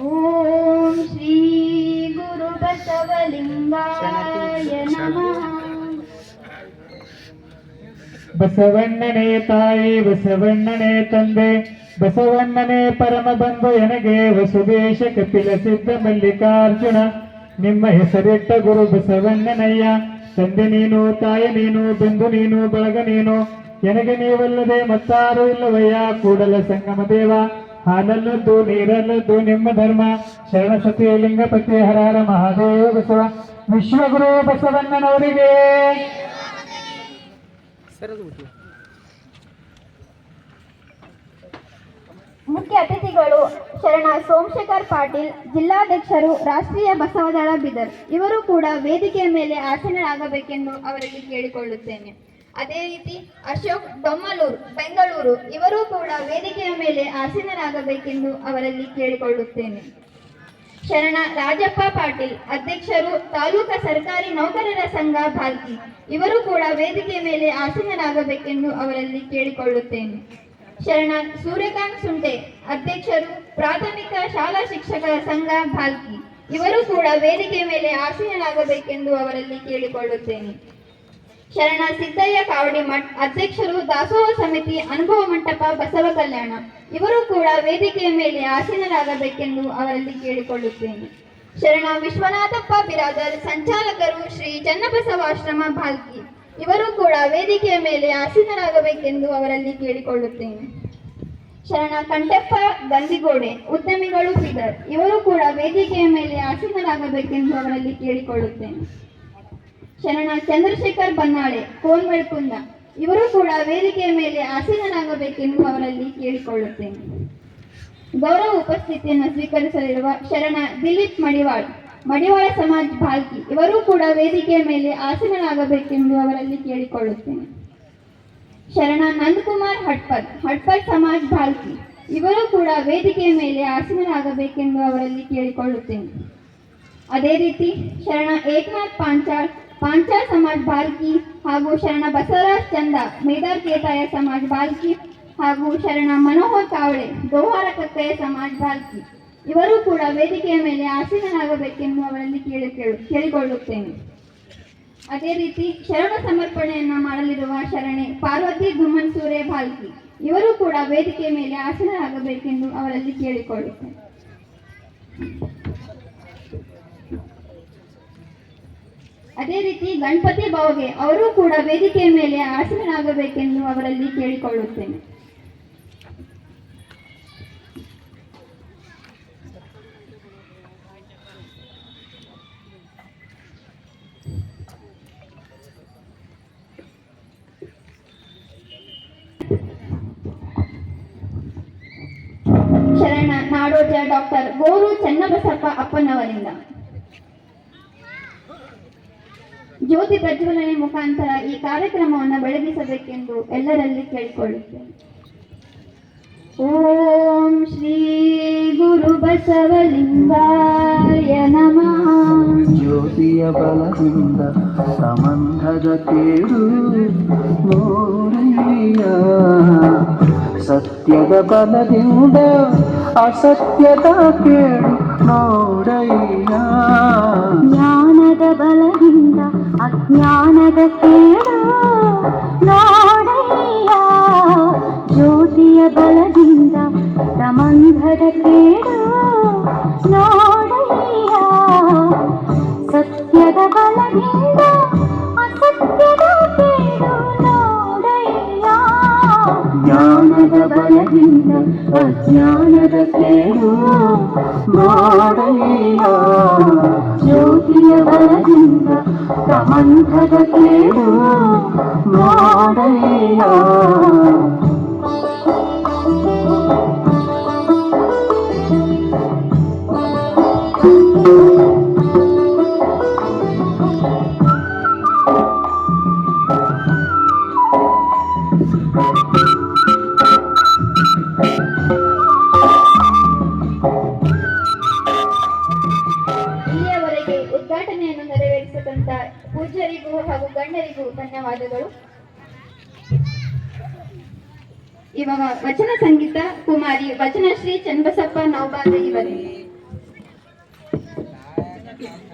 ಓಂ ಶ್ರೀ ಗುರು ಬಸವಲಿಂಗಾಯ ನಮಃ. ಬಸವಣ್ಣನೇ ತಾಯಿ ಬಸವಣ್ಣನೇ ತಂದೆ ಬಸವಣ್ಣನೇ ಪರಮ ಬಂಧು ಎನಗೆ ವಸುದೇಶ ಕಪಿಲ ಸಿದ್ಧ ಮಲ್ಲಿಕಾರ್ಜುನ. ನಿಮ್ಮ ಹೆಸರಿಟ್ಟ ಗುರು ಬಸವಣ್ಣನಯ್ಯ. ತಂದೆ ನೀನು ತಾಯಿ ನೀನು ಬಂಧು ನೀನು ಬಳಗ ನೀನು ಎನಗೆ ನೀವಲ್ಲದೆ ಮತ್ತಾರು ಇಲ್ಲವಯ್ಯ. ಕೂಡಲ ಸಂಗಮ ದೇವ ಹಾಲಲ್ಲದ್ದು ನೀರಲ್ಲದ್ದು ನಿಮ್ಮ ಧರ್ಮ. ಶರಣ ಸತಿ ಲಿಂಗಪತಿ ಹರ ಹರ ಮಹಾದೇವ ಬಸವ. ವಿಶ್ವಗುರು ಬಸವಣ್ಣನವರಿಗೆ ಮುಖ್ಯ ಅತಿಥಿಗಳು ಶರಣ ಸೋಮಶೇಖರ್ ಪಾಟೀಲ್, ಜಿಲ್ಲಾಧ್ಯಕ್ಷರು, ರಾಷ್ಟ್ರೀಯ ಬಸವದಳ ಬೀದರ್. ಇವರು ಕೂಡ ವೇದಿಕೆಯ ಮೇಲೆ ಆಸೀನರಾಗಬೇಕೆಂದು ಅವರಲ್ಲಿ ಕೇಳಿಕೊಳ್ಳುತ್ತೇನೆ. ಅದೇ ರೀತಿ ಅಶೋಕ್ ದೊಮ್ಮಲೂರು, ಬೆಂಗಳೂರು. ಇವರು ಕೂಡ ವೇದಿಕೆಯ ಮೇಲೆ ಆಸೀನರಾಗಬೇಕೆಂದು ಅವರಲ್ಲಿ ಕೇಳಿಕೊಳ್ಳುತ್ತೇನೆ. ಶರಣ ರಾಜಪ್ಪ ಪಾಟೀಲ್, ಅಧ್ಯಕ್ಷರು, ತಾಲೂಕಾ ಸರ್ಕಾರಿ ನೌಕರರ ಸಂಘ ಭಾಲ್ಕಿ. ಇವರು ಕೂಡ ವೇದಿಕೆಯ ಮೇಲೆ ಆಸೀನರಾಗಬೇಕೆಂದು ಅವರಲ್ಲಿ ಕೇಳಿಕೊಳ್ಳುತ್ತೇನೆ. ಶರಣ ಸೂರ್ಯಕಾಂತ್ ಸುಂಟೆ, ಅಧ್ಯಕ್ಷರು, ಪ್ರಾಥಮಿಕ ಶಾಲಾ ಶಿಕ್ಷಕರ ಸಂಘ ಭಾಲ್ಕಿ. ಇವರು ಕೂಡ ವೇದಿಕೆಯ ಮೇಲೆ ಆಸೀನರಾಗಬೇಕೆಂದು ಅವರಲ್ಲಿ ಕೇಳಿಕೊಳ್ಳುತ್ತೇನೆ. ಶರಣ ಸಿದ್ದಯ್ಯ ಕಾವಡಿಮಠ್, ಅಧ್ಯಕ್ಷರು, ದಾಸೋಹ ಸಮಿತಿ ಅನುಭವ ಮಂಟಪ ಬಸವ ಕಲ್ಯಾಣ. ಇವರು ಕೂಡ ವೇದಿಕೆಯ ಮೇಲೆ ಆಸೀನರಾಗಬೇಕೆಂದು ಅವರಲ್ಲಿ ಕೇಳಿಕೊಳ್ಳುತ್ತೇನೆ. ಶರಣ ವಿಶ್ವನಾಥಪ್ಪ ಬಿರಾದರ್, ಸಂಚಾಲಕರು, ಶ್ರೀ ಚನ್ನಬಸವಾಶ್ರಮ ಭಾಲ್ಕಿ. ಇವರು ಕೂಡ ವೇದಿಕೆಯ ಮೇಲೆ ಆಸೀನರಾಗಬೇಕೆಂದು ಅವರಲ್ಲಿ ಕೇಳಿಕೊಳ್ಳುತ್ತೇನೆ. ಶರಣ ಕಂಠಪ್ಪ ಗಂದಿಗೋಡೆ, ಉದ್ಯಮಿಗಳು ಬೀದರ್. ಇವರು ಕೂಡ ವೇದಿಕೆಯ ಮೇಲೆ ಆಸೀನರಾಗಬೇಕೆಂದು ಅವರಲ್ಲಿ ಕೇಳಿಕೊಳ್ಳುತ್ತೇನೆ. ಶರಣ ಚಂದ್ರಶೇಖರ್ ಬನ್ನಾಳೆ, ಕೋನ್ವೆಳ್ಕುಂದ. ಇವರು ಕೂಡ ವೇದಿಕೆಯ ಮೇಲೆ ಆಸೀನರಾಗಬೇಕೆಂದು ಅವರಲ್ಲಿ ಕೇಳಿಕೊಳ್ಳುತ್ತೇನೆ. ಗೌರವ ಉಪಸ್ಥಿತಿಯನ್ನು ಸ್ವೀಕರಿಸಲಿರುವ ಶರಣ ದಿಲೀಪ್ ಮಡಿವಾಳ್, ಮಡಿವಾಳ ಸಮಾಜ್ ಭಾಲ್ಕಿ. ಇವರು ಕೂಡ ವೇದಿಕೆಯ ಮೇಲೆ ಆಸೀನರಾಗಬೇಕೆಂದು ಅವರಲ್ಲಿ ಕೇಳಿಕೊಳ್ಳುತ್ತೇನೆ. ಶರಣ ನಂದಕುಮಾರ್ ಹಟ್ಪಲ್, ಹಟ್ಪಲ್ ಸಮಾಜ್ ಭಾಲ್ಕಿ. ಇವರು ಕೂಡ ವೇದಿಕೆಯ ಮೇಲೆ ಆಸೀನರಾಗಬೇಕೆಂದು ಅವರಲ್ಲಿ ಕೇಳಿಕೊಳ್ಳುತ್ತೇನೆ. ಅದೇ ರೀತಿ ಶರಣ ಏಕನಾಥ್ ಪಾಂಚಾಳ್, ಪಾಂಚಾಳ್ ಸಮಾಜ್ ಭಾಲ್ಕಿ, ಹಾಗೂ ಶರಣ ಬಸವರಾಜ್ ಚಂದ, ಮೇದಾರ್ ಕೇತಾಯ ಸಮಾಜ್ ಭಾಲ್ಕಿ, ಹಾಗೂ ಶರಣ ಮನೋಹರ್ ಕಾವಳೆ, ದೋಹಾರ ಕಕ್ಕಯ್ಯ ಸಮಾಜ್ ಭಾಲ್ಕಿ. ಇವರು ಕೂಡ ವೇದಿಕೆಯ ಮೇಲೆ ಆಸೀನರಾಗಬೇಕೆಂದು ಅವರಲ್ಲಿ ಕೇಳಿಕೊಳ್ಳುತ್ತೇನೆ. ಅದೇ ರೀತಿ ಶರಣ ಸಮರ್ಪಣೆಯನ್ನ ಮಾಡಲಿರುವ ಶರಣೆ ಪಾರ್ವತಿ ಗುಮ್ಮನ್ಸೂರೆ ಭಾಲ್ಕಿ. ಇವರು ಕೂಡ ವೇದಿಕೆಯ ಮೇಲೆ ಆಸೀನರಾಗಬೇಕೆಂದು ಅವರಲ್ಲಿ ಕೇಳಿಕೊಳ್ಳುತ್ತೇನೆ. ಅದೇ ರೀತಿ ಗಣಪತಿ ಬಾವ್ಗೆ, ಅವರು ಕೂಡ ವೇದಿಕೆಯ ಮೇಲೆ ಆಸೀನರಾಗಬೇಕೆಂದು ಅವರಲ್ಲಿ ಕೇಳಿಕೊಳ್ಳುತ್ತೇನೆ. ಶರಣ ನಾಡೋಜ ಡಾಕ್ಟರ್ ಗೋರು ಚನ್ನಬಸಪ್ಪ ಅಪ್ಪನವರಿಂದ ಜ್ಯೋತಿ ಪ್ರಜ್ವಲನೆ ಮುಖಾಂತರ ಈ ಕಾರ್ಯಕ್ರಮವನ್ನು ಬೆಳಗಿಸಬೇಕೆಂದು ಎಲ್ಲರಲ್ಲಿ ಕೇಳಿಕೊಳ್ಳುತ್ತೇನೆ. ಓಂ ಶ್ರೀ ಗುರು ಬಸವಲಿಂಗಾಯ ನಮಃ. ಜ್ಯೋತಿಯ ಬಲದಿಂದ ಸಂಬಂಧದ ಕೇಳು ನೋಡಯ್ಯ, ಸತ್ಯದ ಬಲದಿಂದ ಅಸತ್ಯದ ಕೇಳು ನೋಡಯ್ಯ, ಜ್ಞಾನದ ಬಲದಿಂದ ಅಜ್ಞಾನದ ಕೇಳು ನೋಡಯ್ಯ, ಜ್ಯೋತಿಯ ಬಲದಿಂದ ಸಂಬಂಧದ ಕೇಳು ನೋಡಯ್ಯ, ಸತ್ಯದ ಬಲದಿಂದ ಅಸತ್ಯದ ಕೇಳು ನೋಡಯ್ಯ, ಜ್ಞಾನದ ಬಲದಿಂದ ಅಜ್ಞಾನದ ಕೇಳು ನೋಡಯ್ಯ, ಜ್ಯೋತಿಯ ಬಲದಿಂದ ಸಂಬಂಧದ ಕೇಳು ನೋಡಯ್ಯ. ಇಲ್ಲಿಯವರೆಗೆ ಉದ್ಘಾಟನೆಯನ್ನು ನೆರವೇರಿಸಿದಂತ ಪೂಜ್ಯರಿಗೂ ಹಾಗೂ ಗಣ್ಯರಿಗೂ ಧನ್ಯವಾದಗಳು. ಇವಾಗ ವಚನ ಸಂಗೀತ ಕುಮಾರಿ ವಚನಶ್ರೀ ಚನ್ನಬಸಪ್ಪ ನೌಬಾದೆ ಇವರೇ. ನಮಃ.